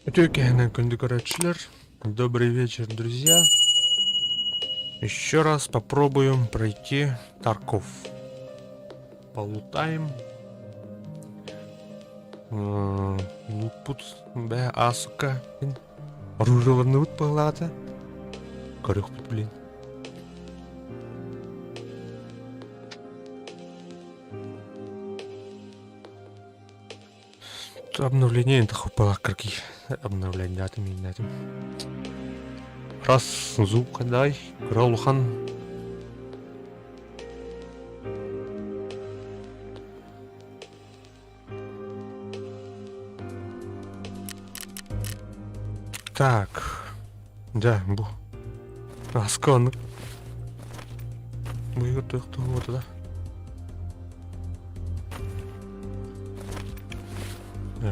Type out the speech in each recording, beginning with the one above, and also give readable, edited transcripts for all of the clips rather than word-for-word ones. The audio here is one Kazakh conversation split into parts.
Кондукорочилер. Добрый вечер, друзья. Еще раз попробуем пройти Тарков. Полутаем. Лупут бе асука. Оружеваны вот палата. Корюх, блин. Обновление это хопала карки. Обновление атом и атом. Раз звук дай, Кралухан. Так. Да, бу. Аскон. Мы готовы вот да.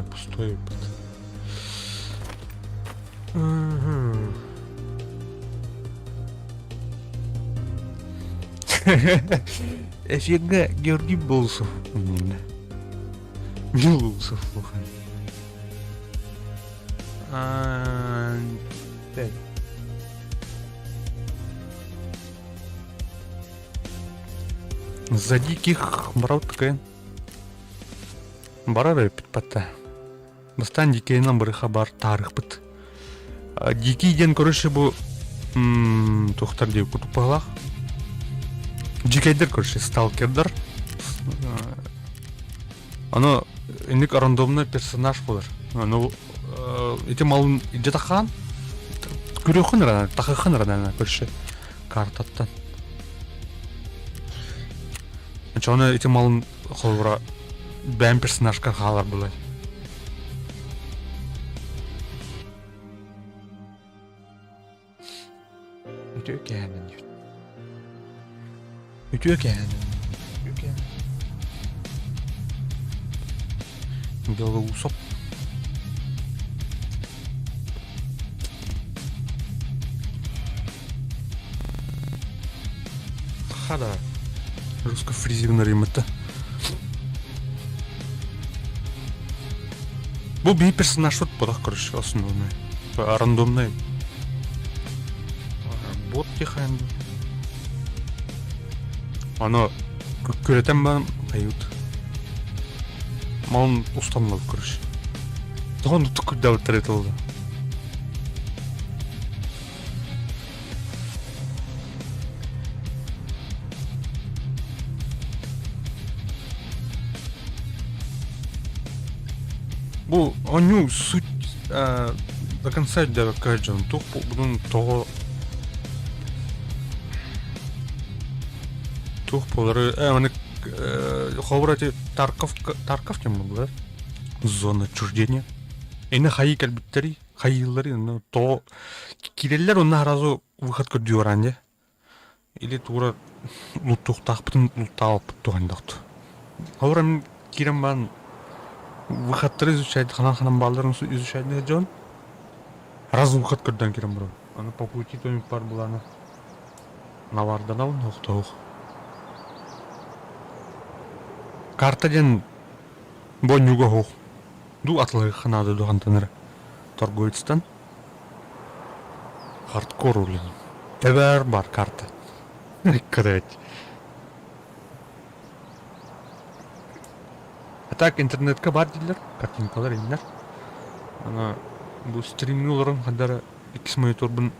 Пустой. Эфига Георгий Болсов. Болсов. Так. За диких брат такая. Барары питпата. Бастан дикей номер хабар тарих бит. Дикий ден короче бу тухтар деп кутупалах. Дикейдер короче сталкердер. Оно иник рандомный персонаж болар. Ну эти малын идетахан көрөхүн рана тахахан рана короче картаттан. Чоны эти малын холбра бәм персонажка халар булай. Ütüken. Белый усоп. Хада. Русско-фризивный ремонт. Бу би персонаж вот подах короче основной. Рандомный. Бот тихайн. Аны көрөтем ben ают. Малын устанмал короче. Тогон тук давыт третолду. Бу аню суть до конца да каждый тук bunun того тух полары они ховрати Тарков кем булар? Зона отчуждения. Эне хайи калбиттери, хайыллары, но то киреллер онна разу выход көрдүранде. Или тура луттуктак бутун луттап тугандакты. Ховрам кирем бан выходтары изучать, ханан балдарын изучать не жон. Разу выход көрдөн кирем бро. Аны по пути томик бар буланы. Навардан ал, нохтох. Картаден бонюга хох. Ду атлы ханады дугантаныр. Торговецтан. Хардкор улин. Тебер бар карта. Риккадать. А так интернетка бар дилер. Картинкалар индер. Ана бу стримлорун хадара 2 монитор бун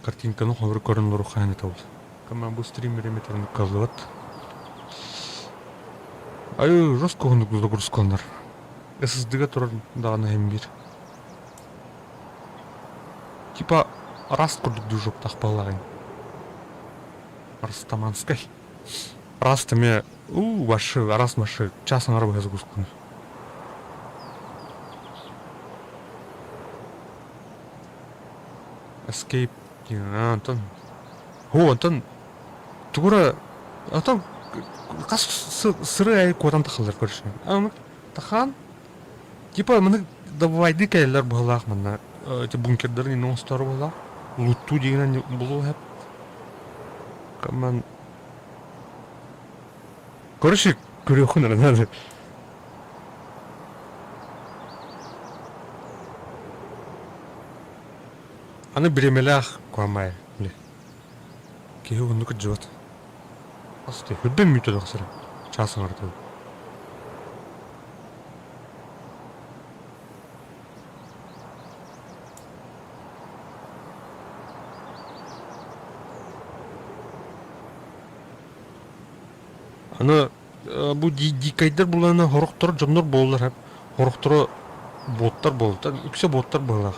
картинканы ховыр көрүнүлөр ханы табыл. Кама бу стример эметерин казылат. Аю жестко загрузкандар. SSD-га турар дагы эмбир. Типа раст курдук движок тахпалагын. Растаманской. Растаме ваши раз маши часом арбага загрузканы. Escape. Антон. Антон. Тура Антон кас сыры ай кодан тахалдар көрүшү. Аны тахан типа мына добывайды кайлар булак мына эти бункердерни ностор була. Лутту деген булу хеп. Каман короче көрөхүн надо. Аны биремелах куамай. Кеу онук жот. Асты хөббен мүйті дақсыры. Часын арды. Аны бу дикайдар булана хорохтор жомнор боллар хап. Хорохторо боттар болду. Үксе боттар боллар.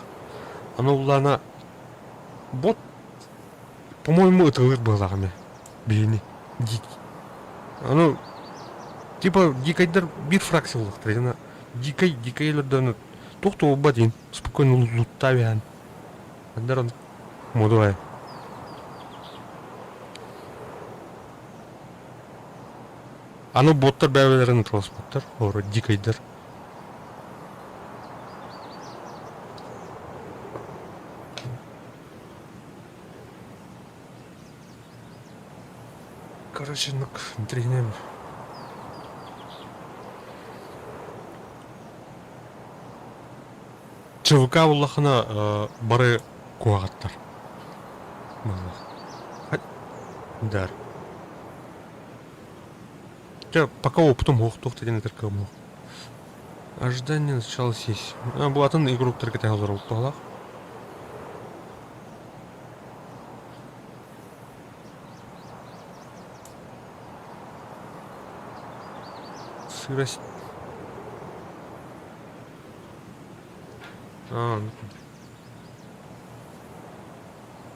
Аны улана бот, по-моему, ытылыр боллар ме. Бейни. Дик. Аны типа дикайдар бир фракциялык трена. Дикайлерден тохто обадин. Спокойно луттавян. Андарон модуай. Аны боттар бәбелерин трос боттар. Ора дикайдар. Короче, ну, тренем. ЧВК Аллахына бары куагаттар. Дар. Пока опытом хохтух теден терка мох. Ожидание начала сессии. Булатын игрок теркете hazır olup bağlaq. Сырость.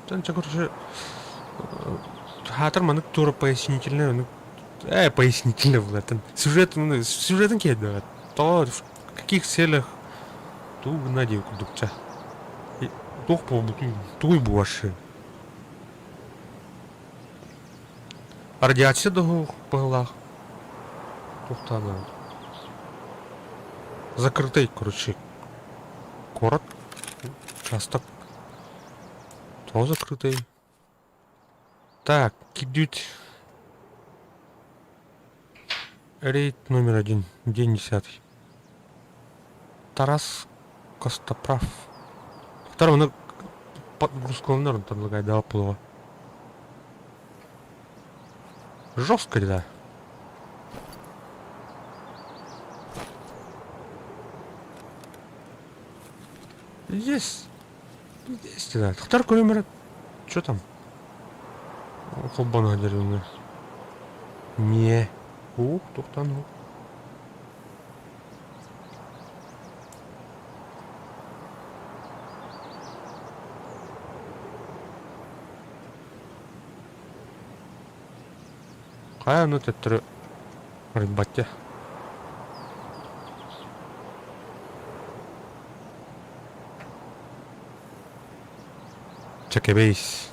Короче, хатар манык тура пояснительный, пояснительный был это. Сюжетен кеді. То в каких целях ту надею кудукча. Тох по туй буаши. Радиация до пылах. Тухтана. Закрытый, короче. Город. Участок. То закрытый. Так, кидють. Рейд номер 1. День 10. Тарас Костоправ. Второй, ну, подгрузковым норм там лагает, да, плова. Жестко, да. Есть, да. Второй номер. Что там? Холбана деревня. Не. Ух, тухтану. Кая ну тетре рыбатя. Чекебейс.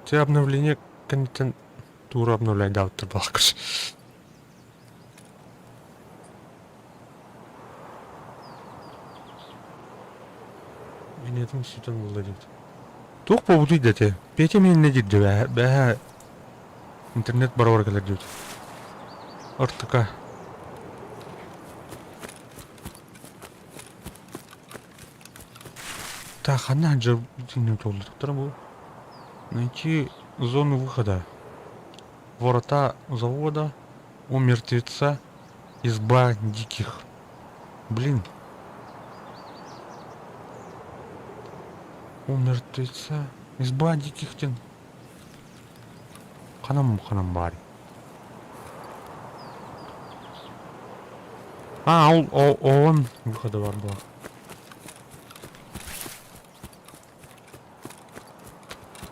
Те обновление контентура обновляет, да, вот балакаш. И не этом сутан владеет. Тух поводу дете. Петя мен не дит бе. Интернет баровар келер дит. Артыка. Так, она же не толдыр. Второму найти зону выхода. Ворота завода. У мертвеца. Изба диких. Блин. У мертвеца. Изба диких тен. Ханам бари. Он выхода бар была.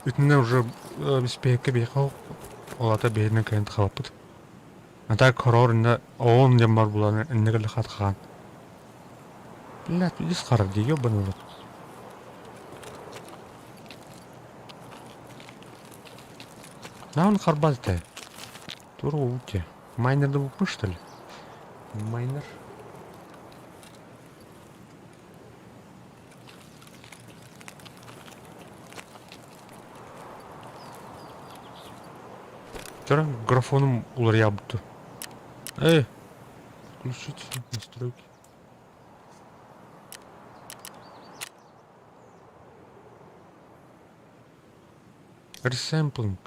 Ütüne уже беспека бейхал. Олата бейне кайынт халапыт. Ата корор инда оон дем бар буланы иннегелі хатқан. Блядь, видишь харап де ёбаный вот. Да он харбазтай. Тура ути. Майнерді бұпы, что ли? Майнер. Вчера графоном улар ябыты. Включить настройки. Ресэмплинг.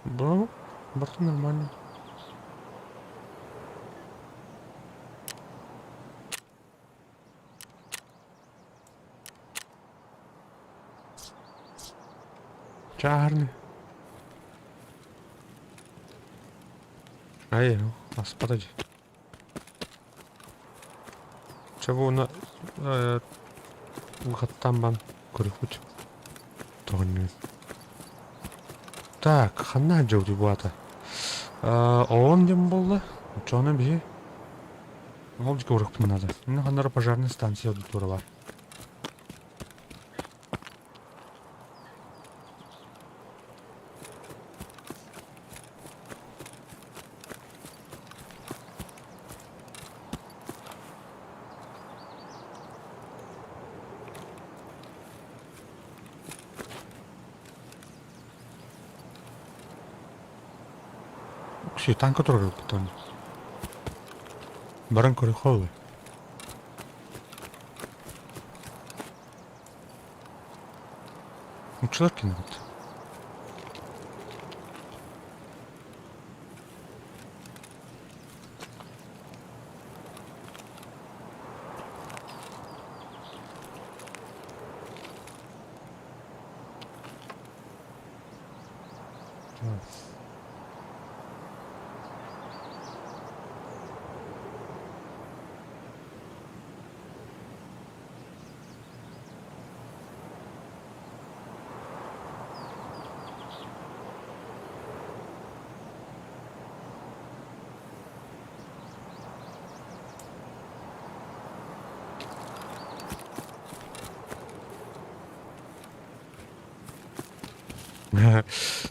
Ну, борту нормально. Чарный. Ай, подожди. Чего на выходтан бан көрүхүт. Тогон. Так, хана жолду буата. Он дем болду. Чона би. Олж көрүкпүн надо. Мен ханара пожарная станция тура бар. 혹시 танка турар бүтөн. Баран көрү холы. Учулар кинет.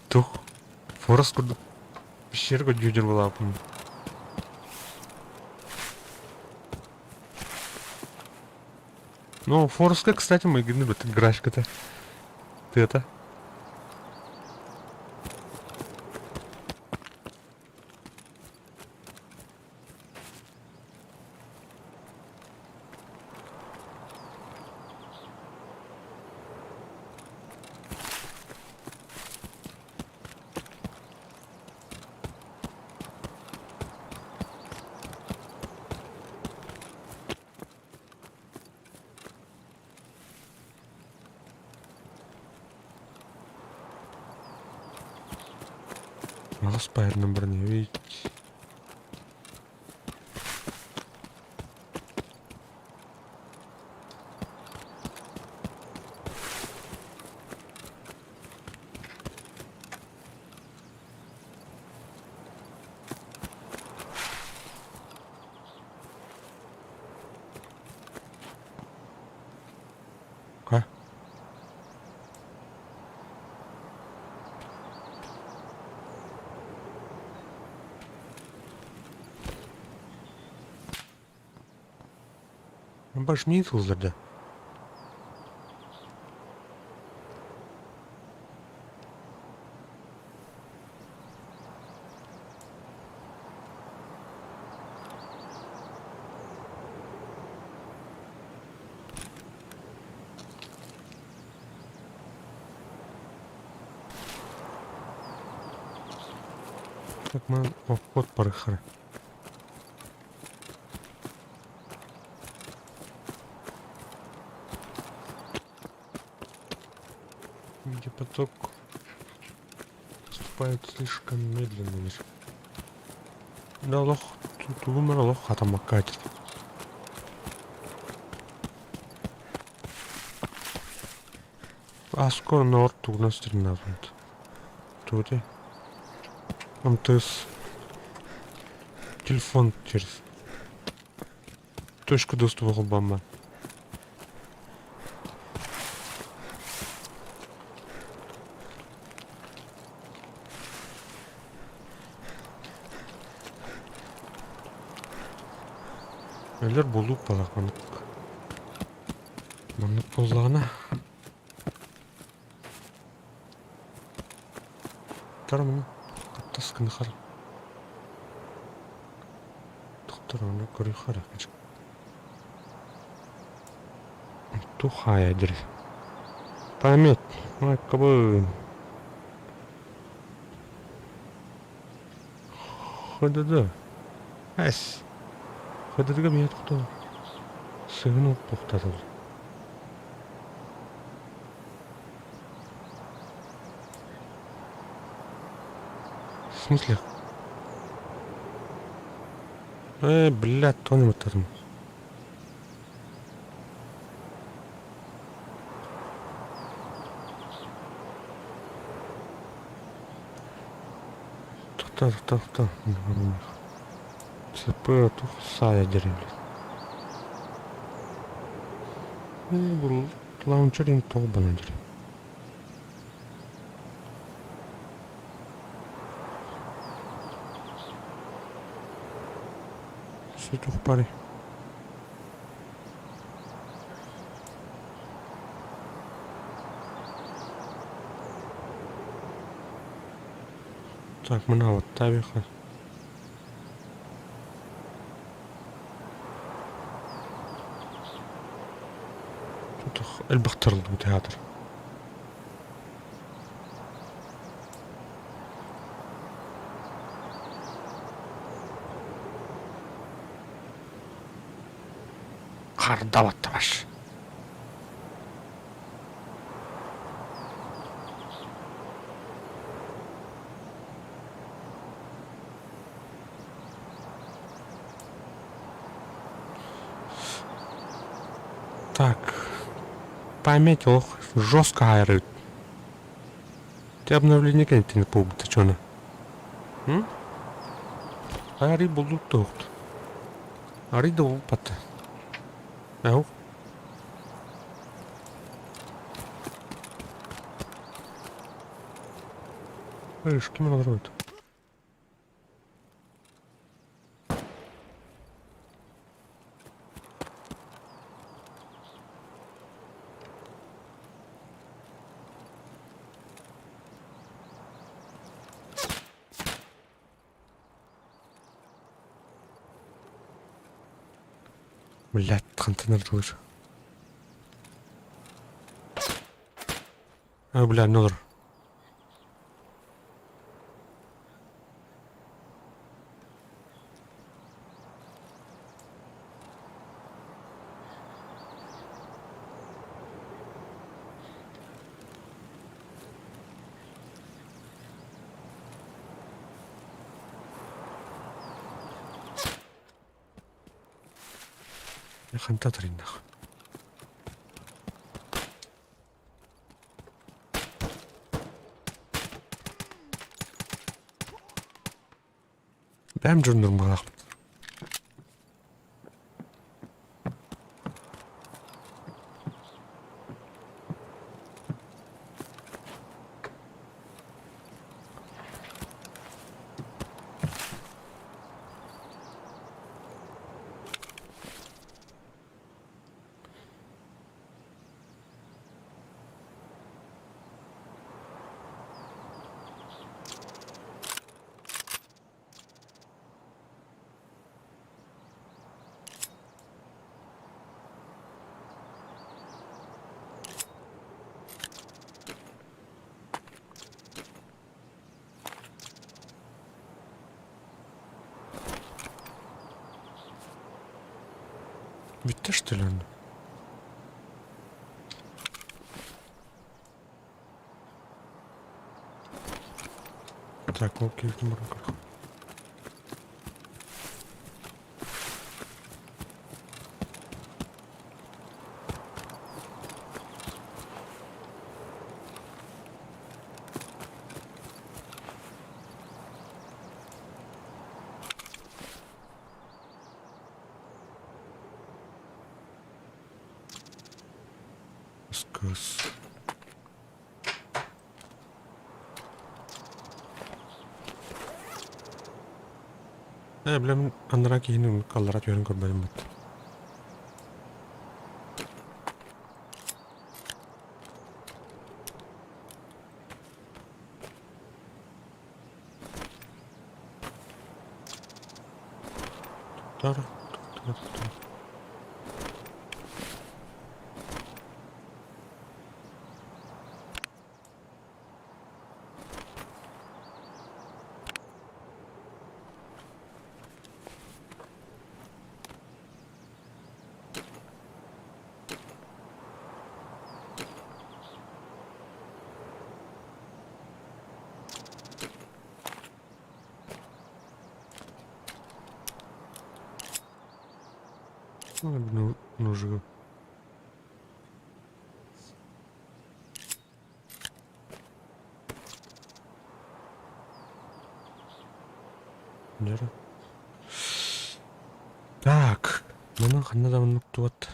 Тух. Форс курдук. Пещерга жүйдер болапын. Ну, Форска, кстати, мы играли, это графика-то. Ты это? Спайр номер не видеть. А? Баш не итылдырды. Так мы вход порыхали. Где поток поступает слишком медленно. Да, лох, тут умер, лох, а там катит. А скоро на орту у нас тренажут. Тут и МТС. Телефон через точку доступа бомба. Элер болуп балакмандык. Мандык боллагана. Тарамын. Каттаскын хар. Доктор аны көрү хара. Тухая дир. Память. Ayakkabı. Hıdıdı. Es. Hıdıdıga bir yer tuttu. Sığınıp toxtatıldı. В смысле? Блядь, тонем от этого. Тута. ЦП, тух сая деревля. Бұл лаунчерин толбана деревля. Все тух пари. Так, мына вот табиха. Тут البخترلو театр. Қардап атты баш. Так. Память ох, жестко айрыт. Ты обновление кентин пуб, ты чё на? Айры болдук тоқт. Айры да ол патты. Ау. Ишки мен алар ойды. Блядь, контейнер тоже. Бля, не olur. Ханта тринах. Бәм жүрнір мағақ. Bitti что ли? Так, окей, в руках. Скус. Білем, андыра кейінім қалдыра түйерін көрбәдім бәтті. Тұр. нужно. Нера. Так, мұның қанада мұнық туат.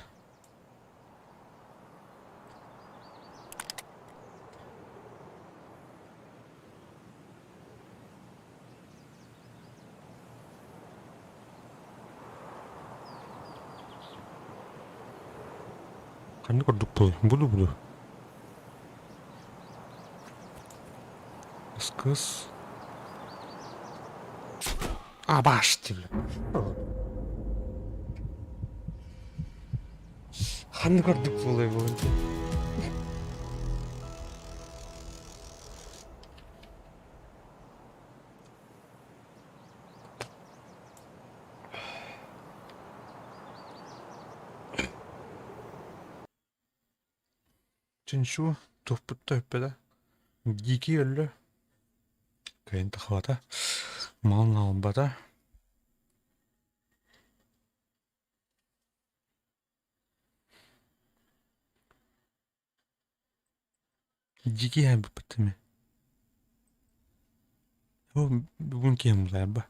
Қанды көрдік бұл? Бұду. Қыз. Баш деп. Қанды көрдік болай болғанды. Чыншу тұқпытты өппеді. Геки өлі. Кайын тақылата. Малын алынбада. Геки әм бұппытты ме? Бүгін кем бұлай ба.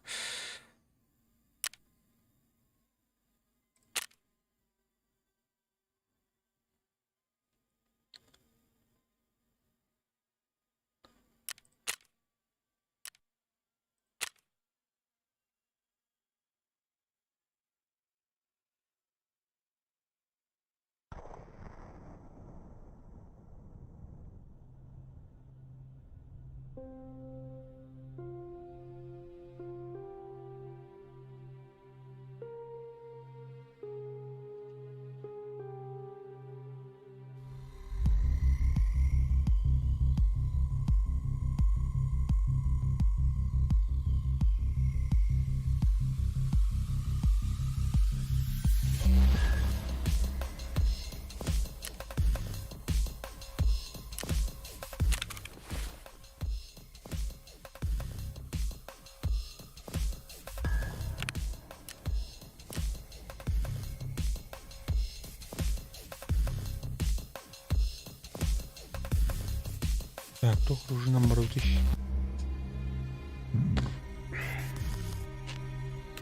Так, то уже нам боротись.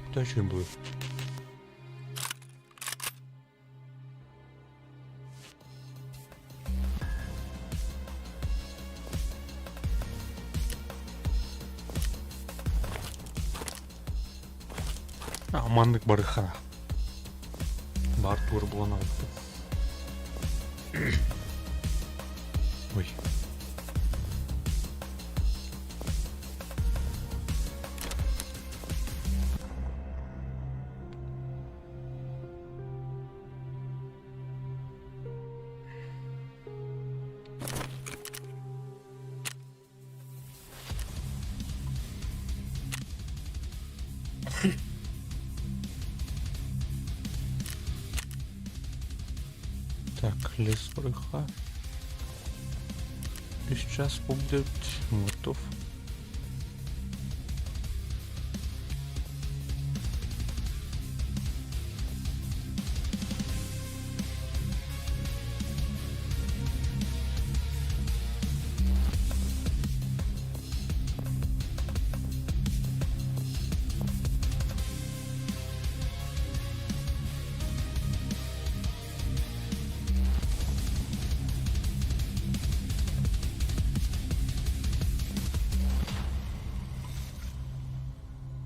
Кто еще будет? Амандык барыха. Бар тур булан алды. Ой. Так, лес барыха. 3 час будет готов.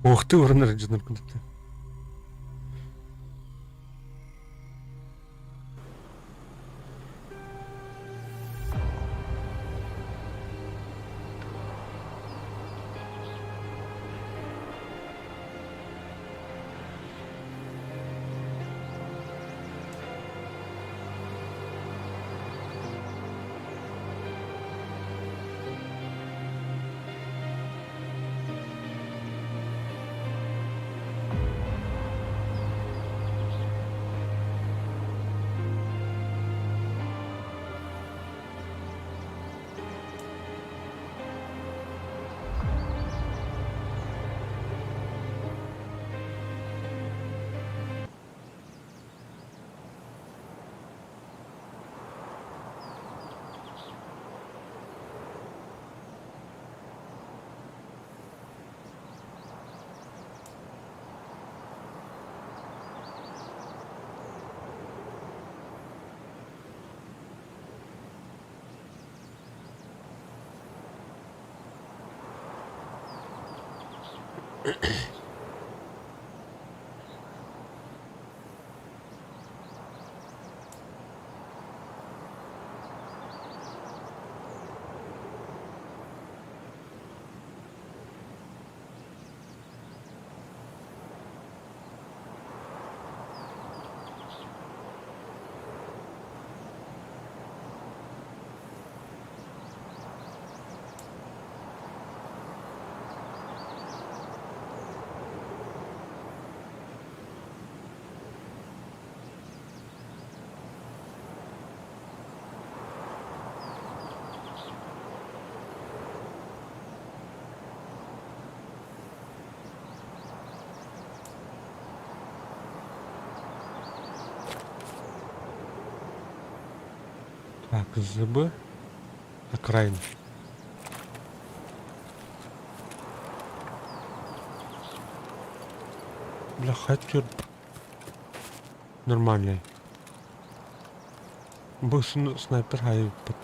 Ух ты, Урнер Джинер кудыпты. Так, ЗБ. Окраин. Бля, хотел. Нормальный. Был снайпер хайпот.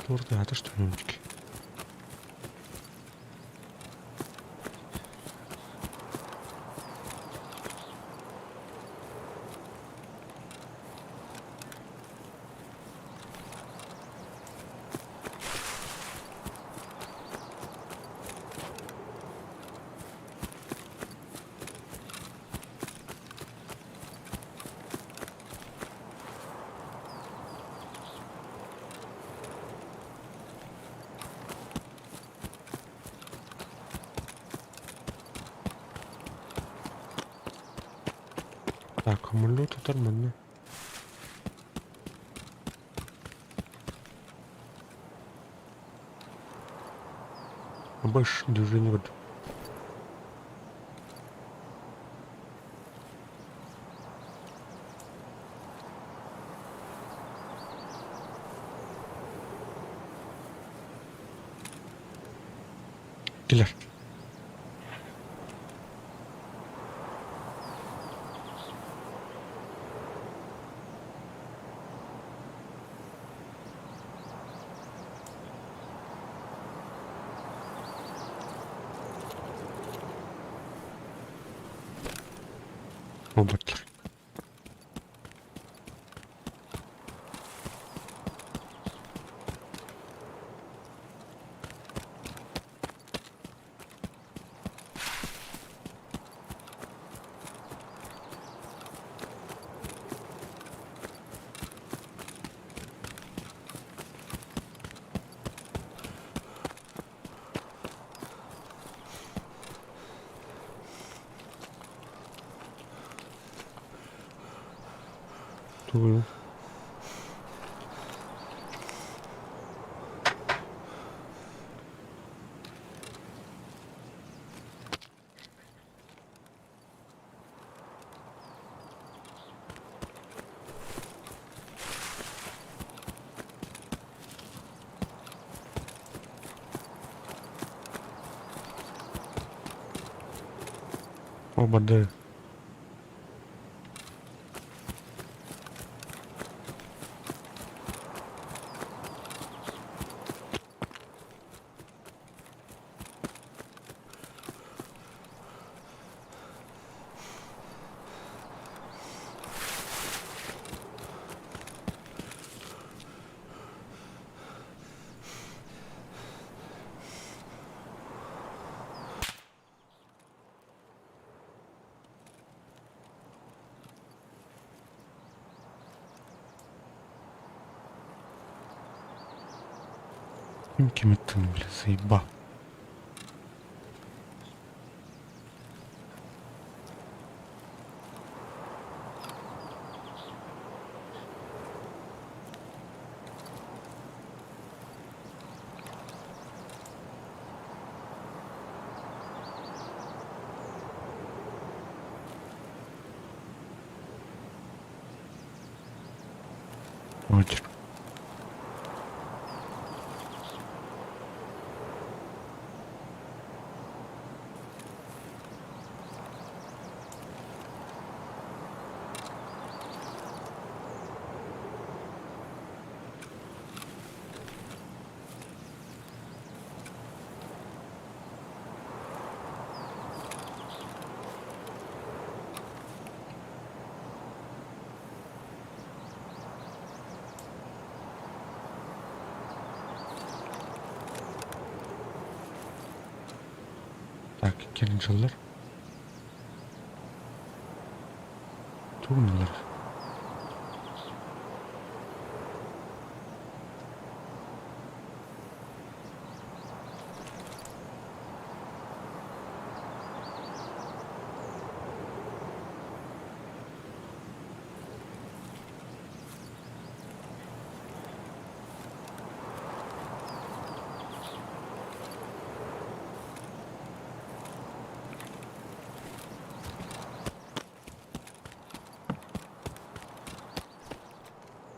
Турды, а ты что, нюнички? Так, амулет нормально. А больше движения вот. Киллер. О, батлер. Тую. Оба Д. Кем это, бля, заеба. Oydur. Так, келинчалар. Турмалар.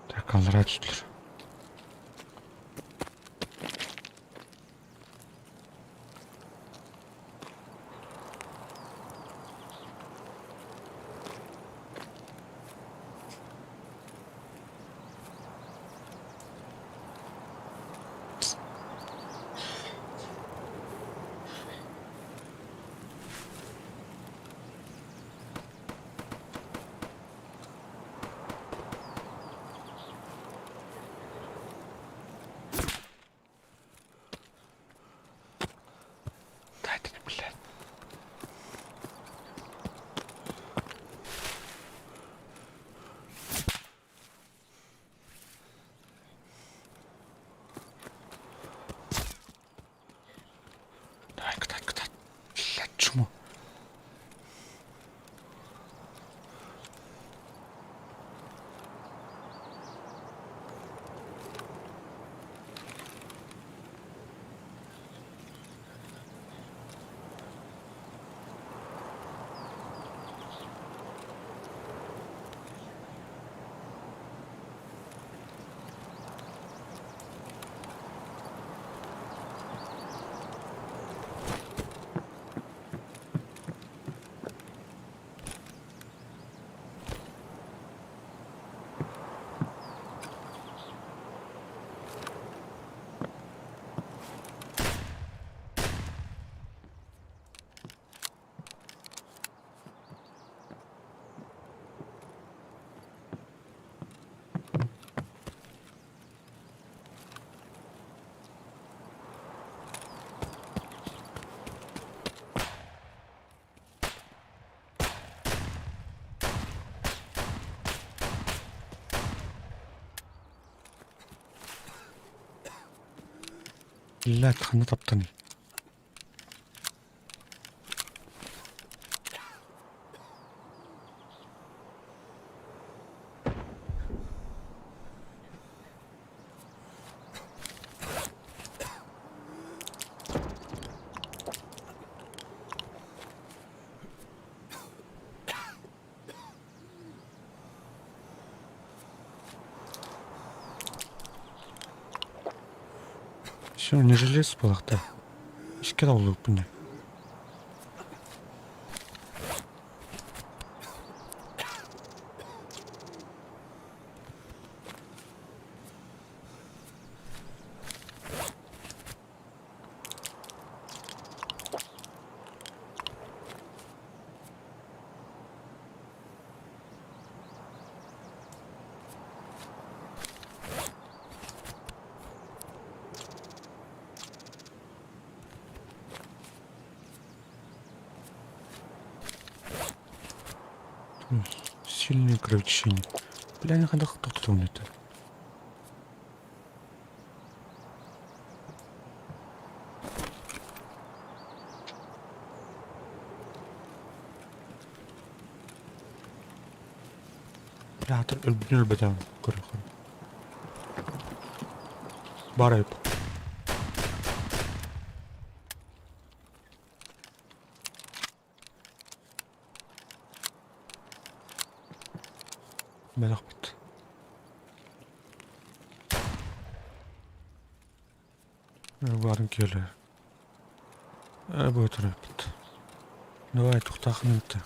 Так, алар ачылар. Дайте, блядь. Давай, куда? Блядь, чему? Блядь, хана таптаны. Все, не желез балакта. Ишке да болуп буне. Сильное кровотечение. Бля, не надо кто мне это. Бля, өлбөтөм. Көрө. Барайып. Мелах бит. Барын келе. Бөтіріпті. Давай тұқтақын өтті.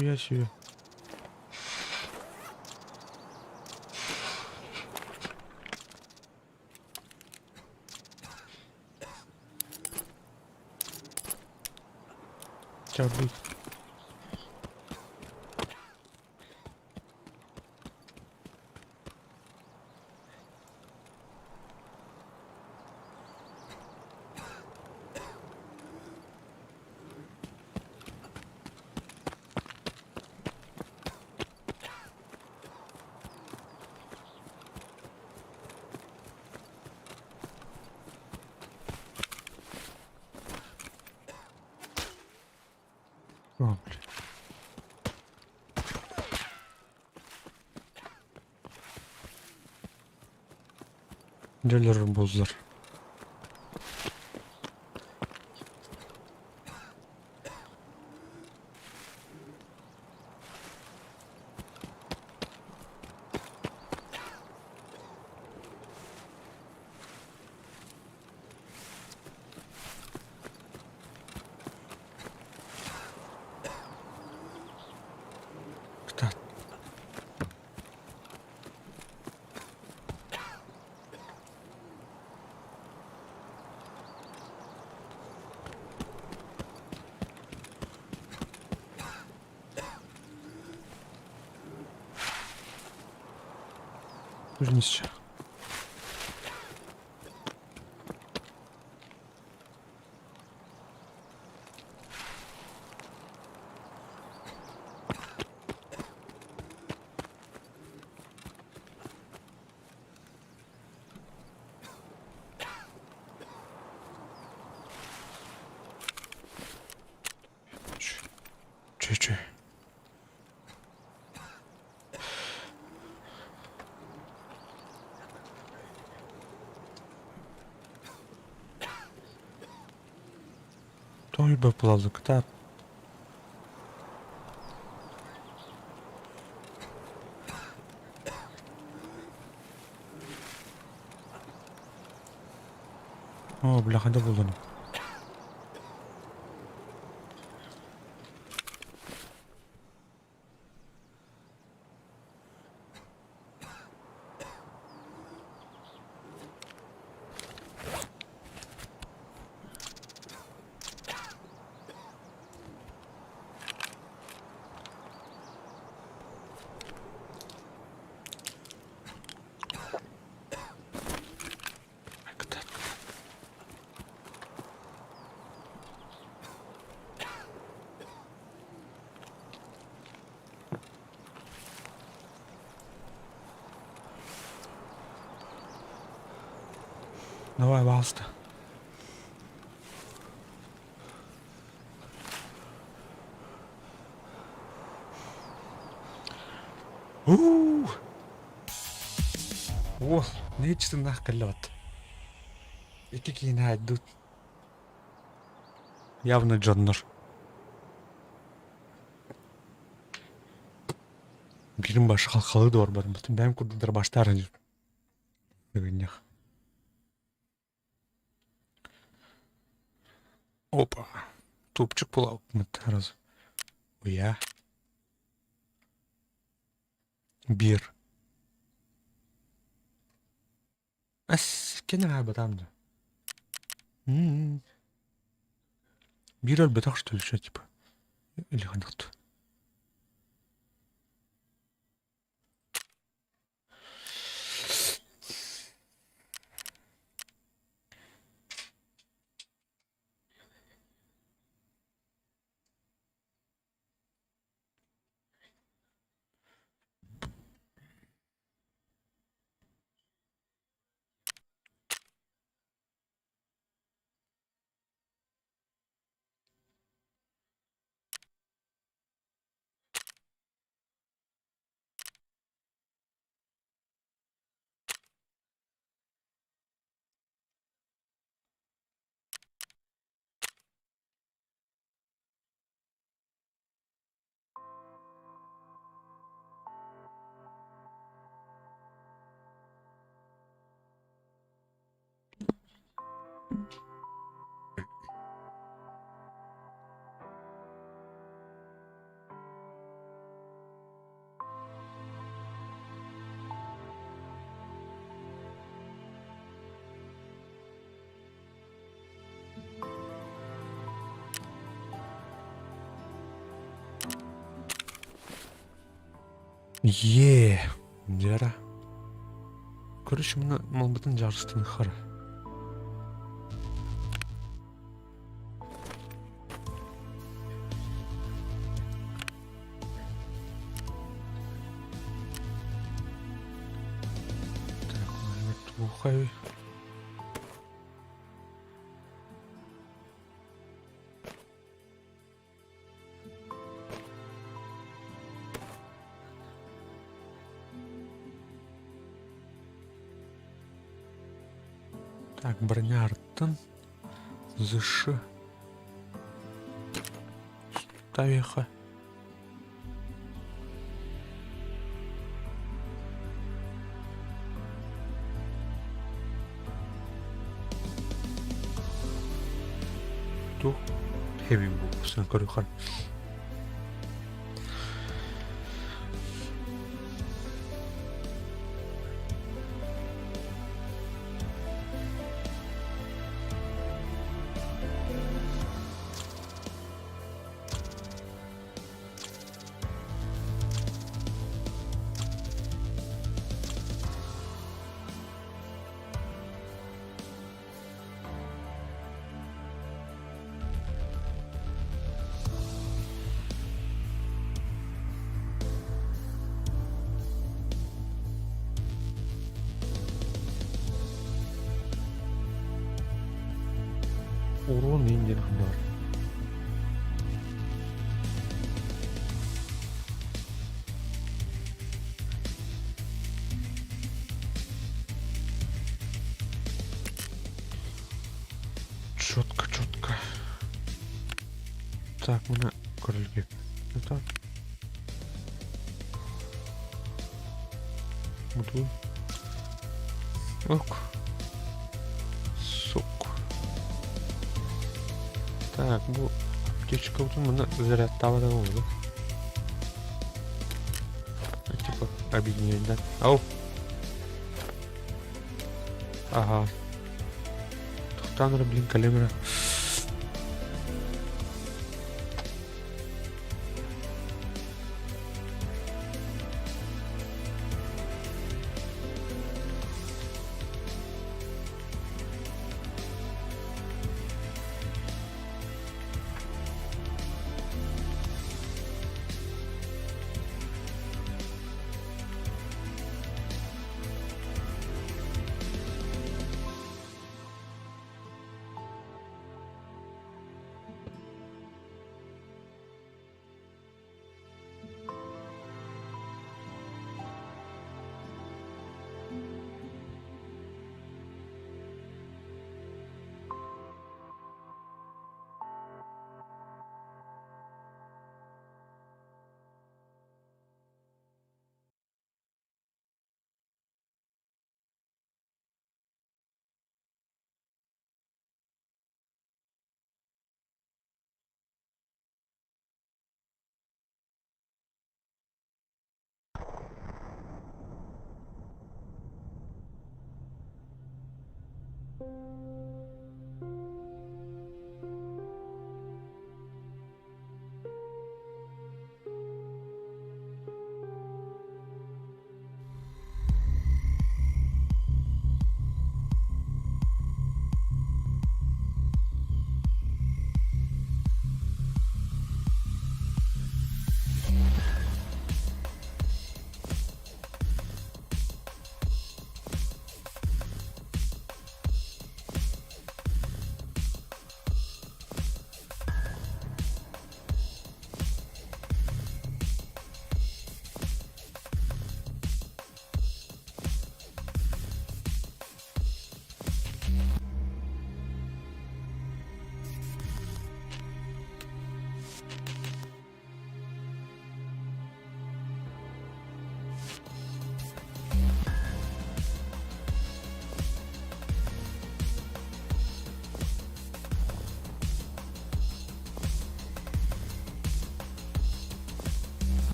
Я себе. Çabuk. О, блин. Делер бузлар. Так. Вернись. Че? Той бы плазок, так. О, бляха, да булдым. Давай, баста. О, не чтен нахкалот. Iki kiina haddut. Явно Джоннор. Бирин башы халқалы да бар бәлкім. Бәм күрділер баштарын жүр. Дегеннех. Опа. Тупчик пулау. Мыт раз. Уя. Бир. Ас, кенен абы тамды. Бир өлбе так что ли, что типа? Или ханыкты. Жара. Көрүш мына малбытын жарыстын хара. Ухай. Так, броня арттан. ЗШ. Тавиха. Ту. Heavy bu. Sen koruyor. Урон индер бар. Четко. Так, мына королеве. Это. Буду. Ок. Сок. Так, bu аптечка вот мына зарядтава да болду. Типа объединять, да? Ау. Ага. Тухтаныр, блин, калемра.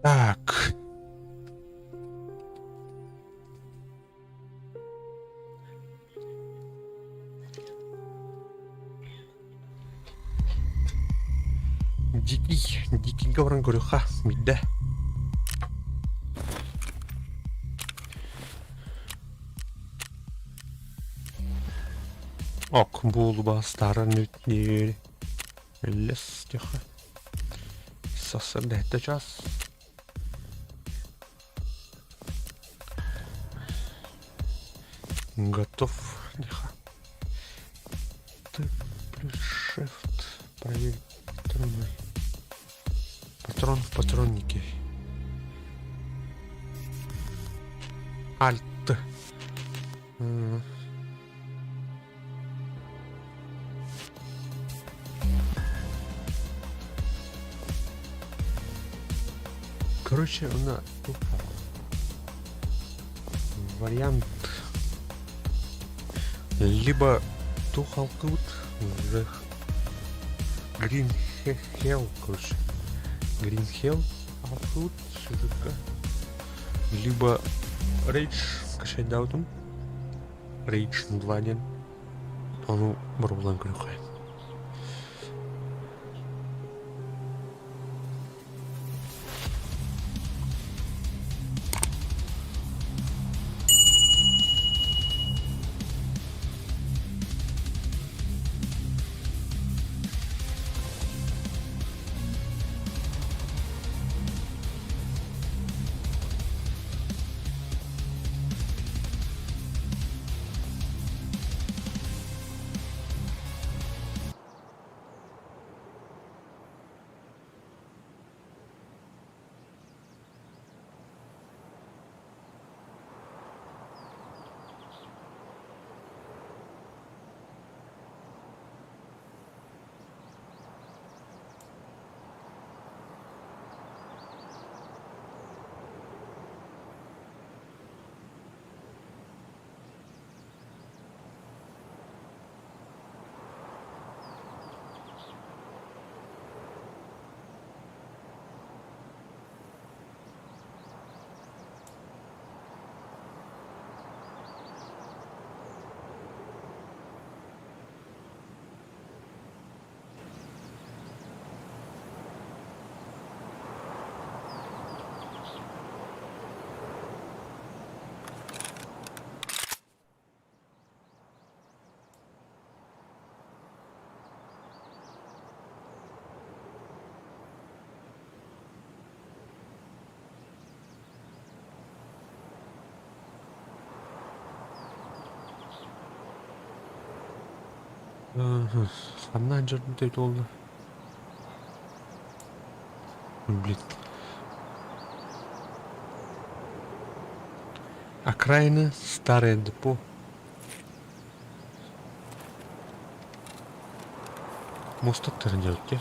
Так. Дикий говорен горюха, мидде. Ок, бул бастары нүтнер. Лес тихо. Сосыр дәтті час. Готов. Тихо. Т плюс shift. Проверить патроны. Патрон в патроннике. Альт. Короче, у нас вариант либо тухалкут в Green Hell, короче. Green Hell, Alfoot, либо Rage качать даутум. Rage 2.1. Onu бұрылан көріқай. Саннан жүрдім oldu. Блин. Окраины, старое депо. Мостаттарын делать, те.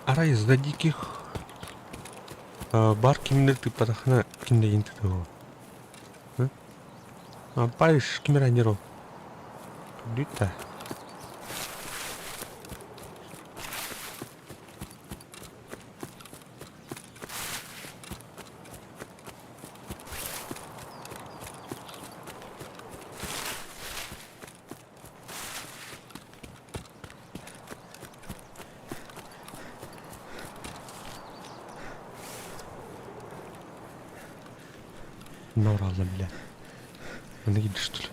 Арай из-за диких бар кимдерди патахана кинде интиде о. Париж кимеранеро. Дута. Нор алды, бля. Она едет, что ли?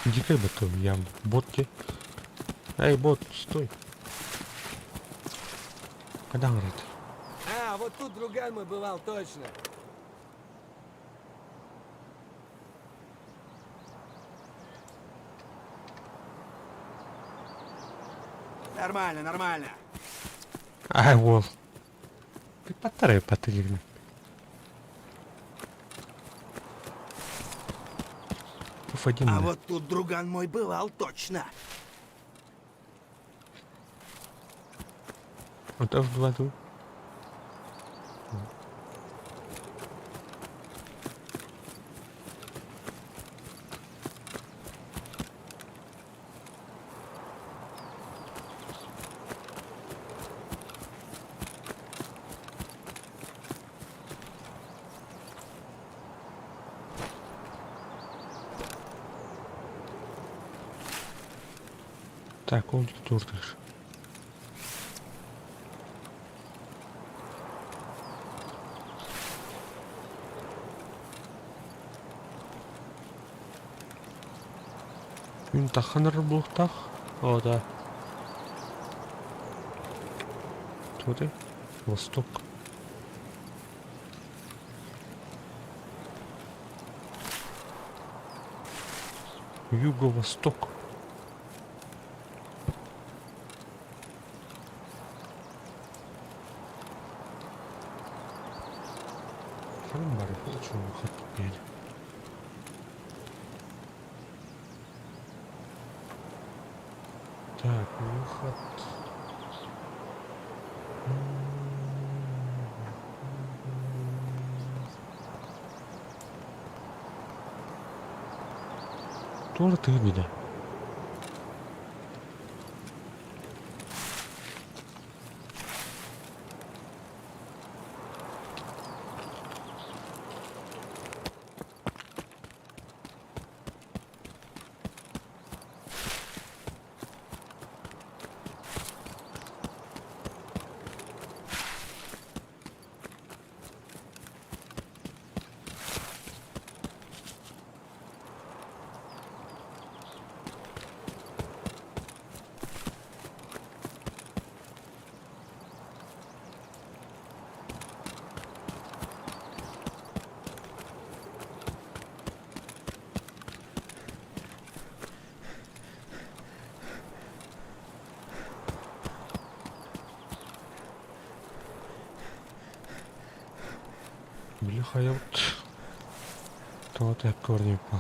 Дикая батл, я ботки. Эй, бот, стой. Когда говорит? А, вот тут друган мой бывал, точно. Нормально, нормально. Ай, вол. Ты потарай, потырь. F1. А вот тут друган мой бывал, точно. Вот F2 тут. Так, он турдыш. Мен таханыр блухтах. О, да. Кто ты? Восток. Юго-восток. Храм бар, хочу выход теперь. Так, выход. Тоже ты меня. Бляха, я вот... То вот я корни по.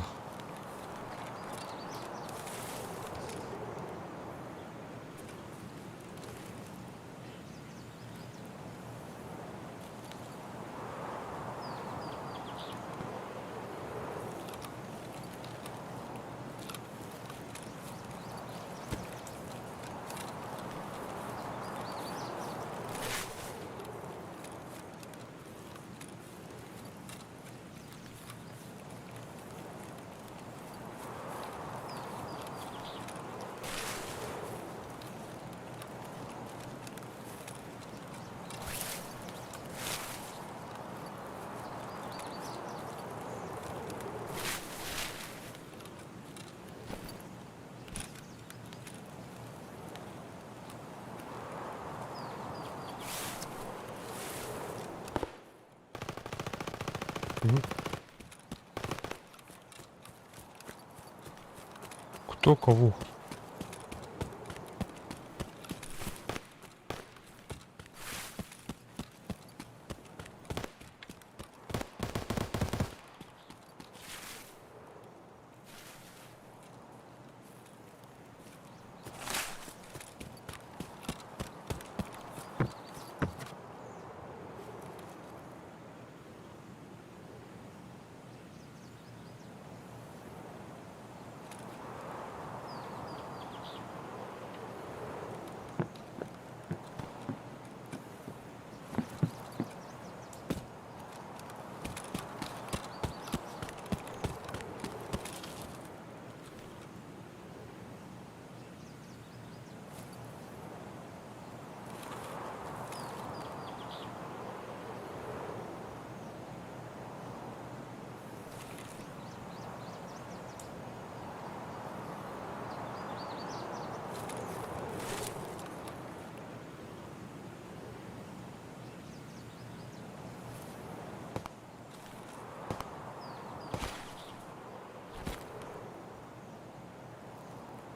Кто кого?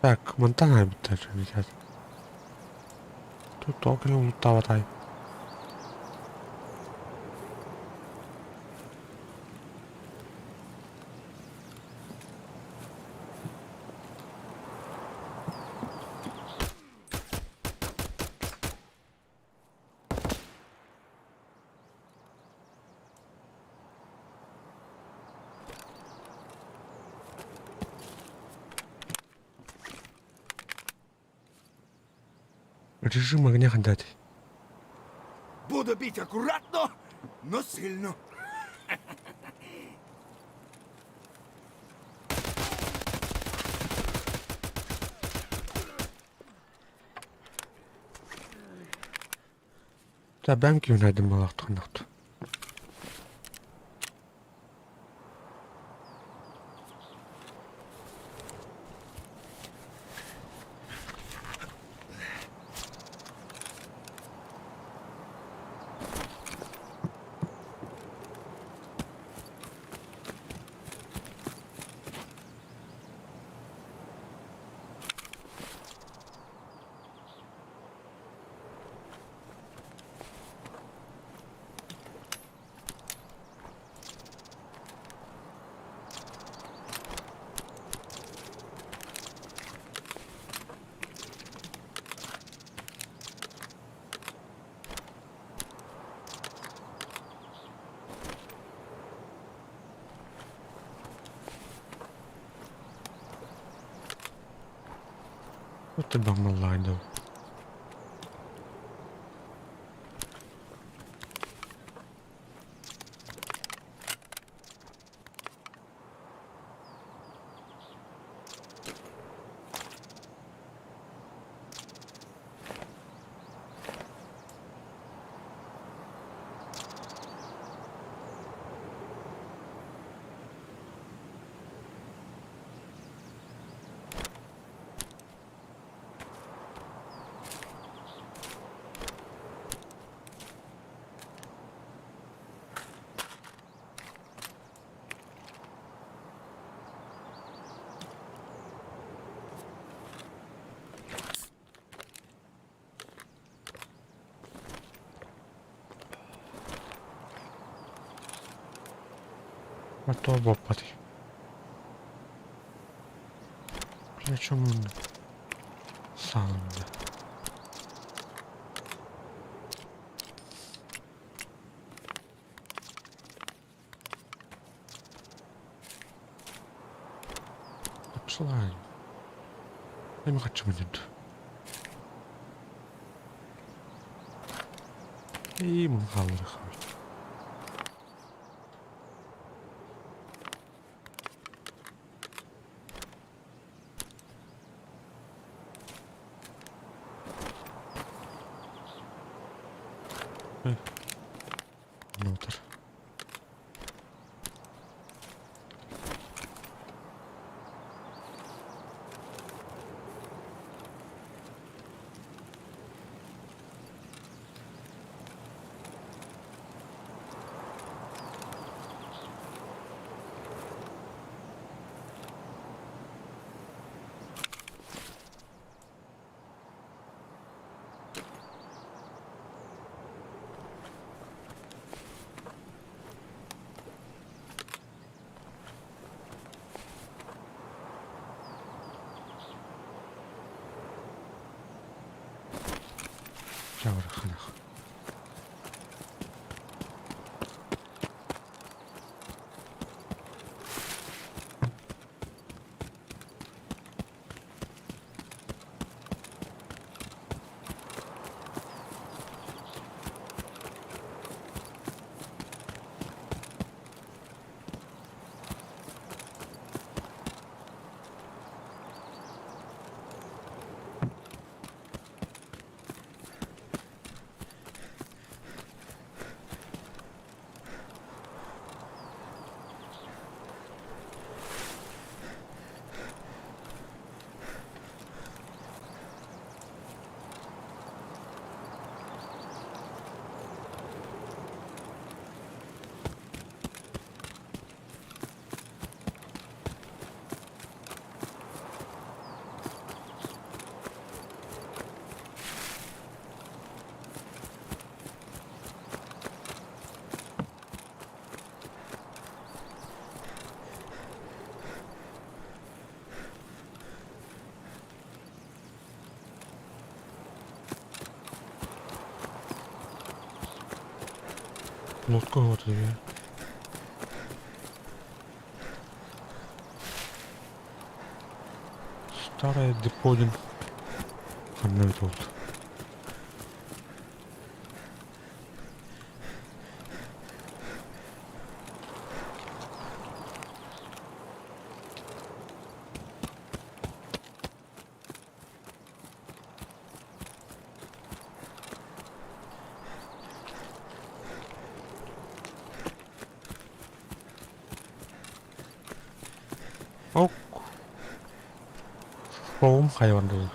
Так, Монтана обитаешь, ребят. Тут только лутаватай. Режим огня дать. Буду бить аккуратно, но сильно. За банки найдем балахтанахт. Вот ты бамалайдов. А то бопати. Причем саунд. Слайм. Я не хочу будет. И мухалрах. Внутрь. Жавраханах. Лодка вот ya. Старая деподин. Қандай болды. Ок. Шоғым хайуандығы.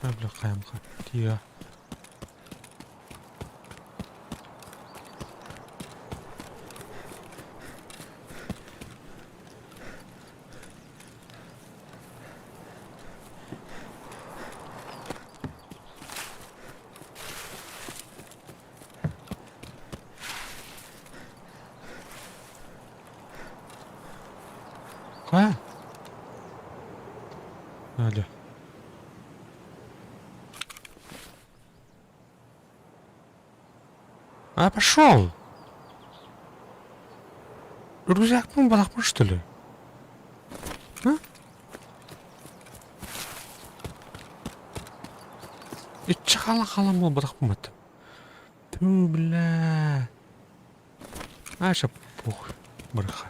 Бля, қайымға. Тия. Қая? Әлі. А, пошел! Рюкзакпен балақпын, что ли? А? Итчі қалан бол балақпын бәтті. Ту, бля. А, шап, похуй. Брыха.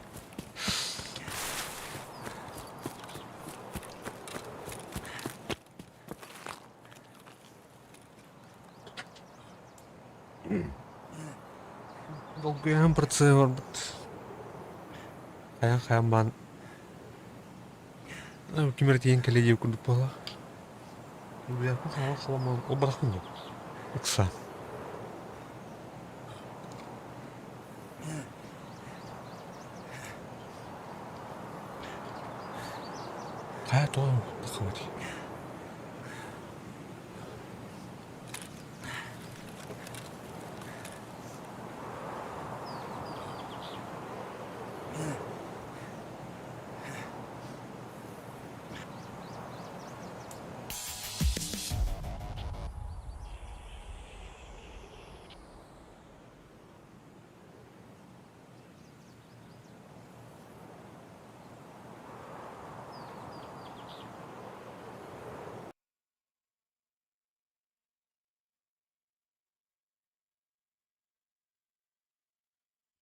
Долгоям процевар бит. Қаян бан. Кемертейін кәледе өкілдік бала. Рюкзакпен қаламан. Ол балақпын бол. Ұқса. Қая тоғым. Бақавади.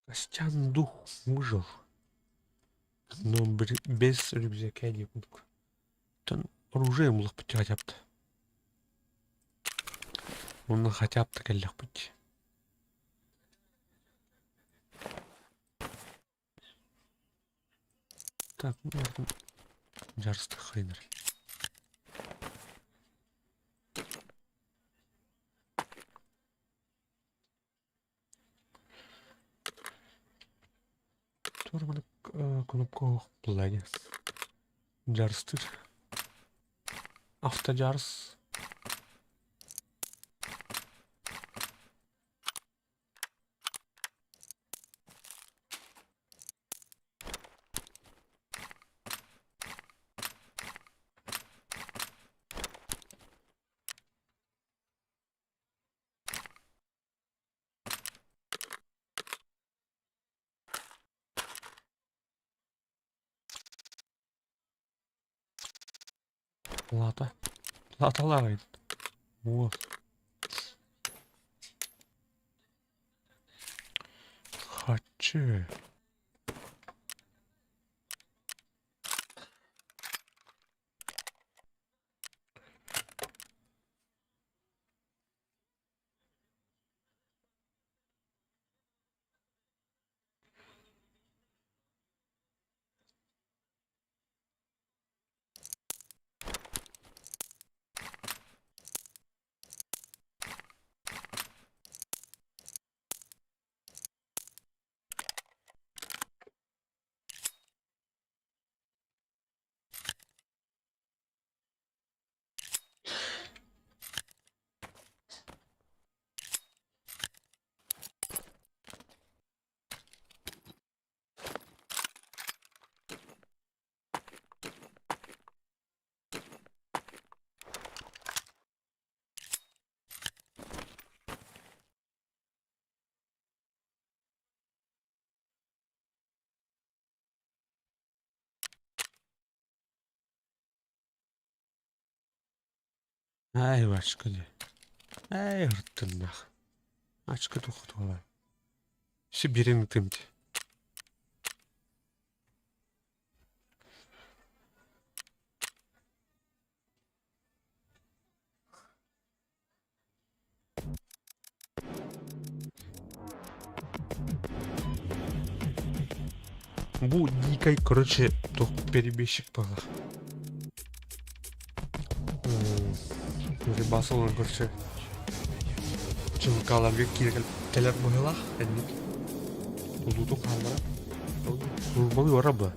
Костян дух выжил. Но без рюкзака не буду. Там оружие мулах пути хотя бы. Оны хотя бы кәлләк пути. Так, ну ладно. Жарсты хайнер. Турманы кнопка плане. Жарсты. Автоджарс. Плата. Платалар. Вот. Хочу. Ай, башка де. Ай, ырттыннах. Ачка тухту алай. Ши берем тымти. Бу дикай, короче, тох перебежчик пала. Уже басылын, короче. Чылкаларга келер бойлах, энник. Улуту калдыра. Улбалы ора бу.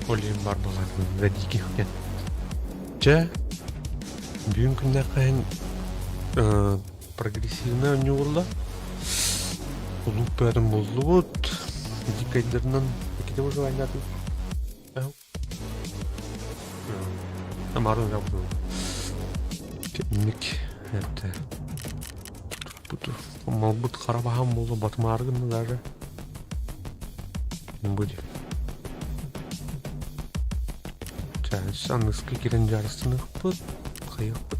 Олим бар болар, радики кен. Че? Бүгін күнде қайын прогрессивный не болды. Улуп бәрін болды бұд. Дикайдырынан әкеде бұжы айнатын. Әу. Амарын жауды. Кемнік. Әтті. Малбұд қарабағам болды. Батыма арғынды даже. Бұд. Чәліс аныңызға керен жарыстынық бұд. Қайық.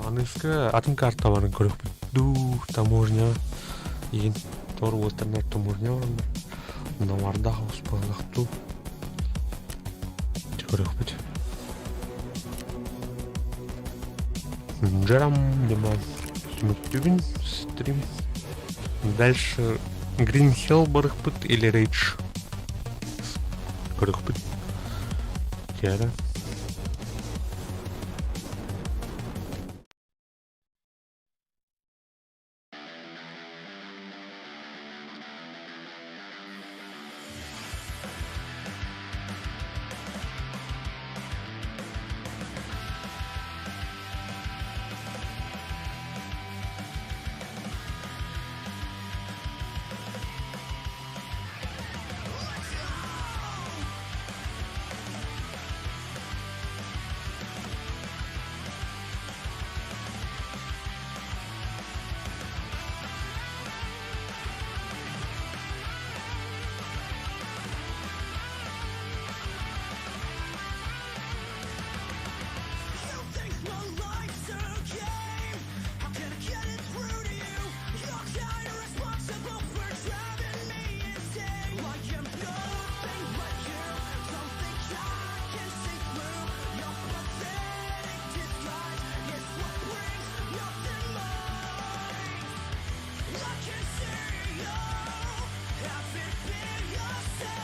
Аныңызға атын карта барын көріп бұд. Таможня. Еген тору өтірнер таможня барында. Намарда хаус бағылақту. Көріп бұд. Жарам дема. Сүміктігін стрим. Дальше Green Hill барық бұд или Rage. Көріп бұд. Кәрі.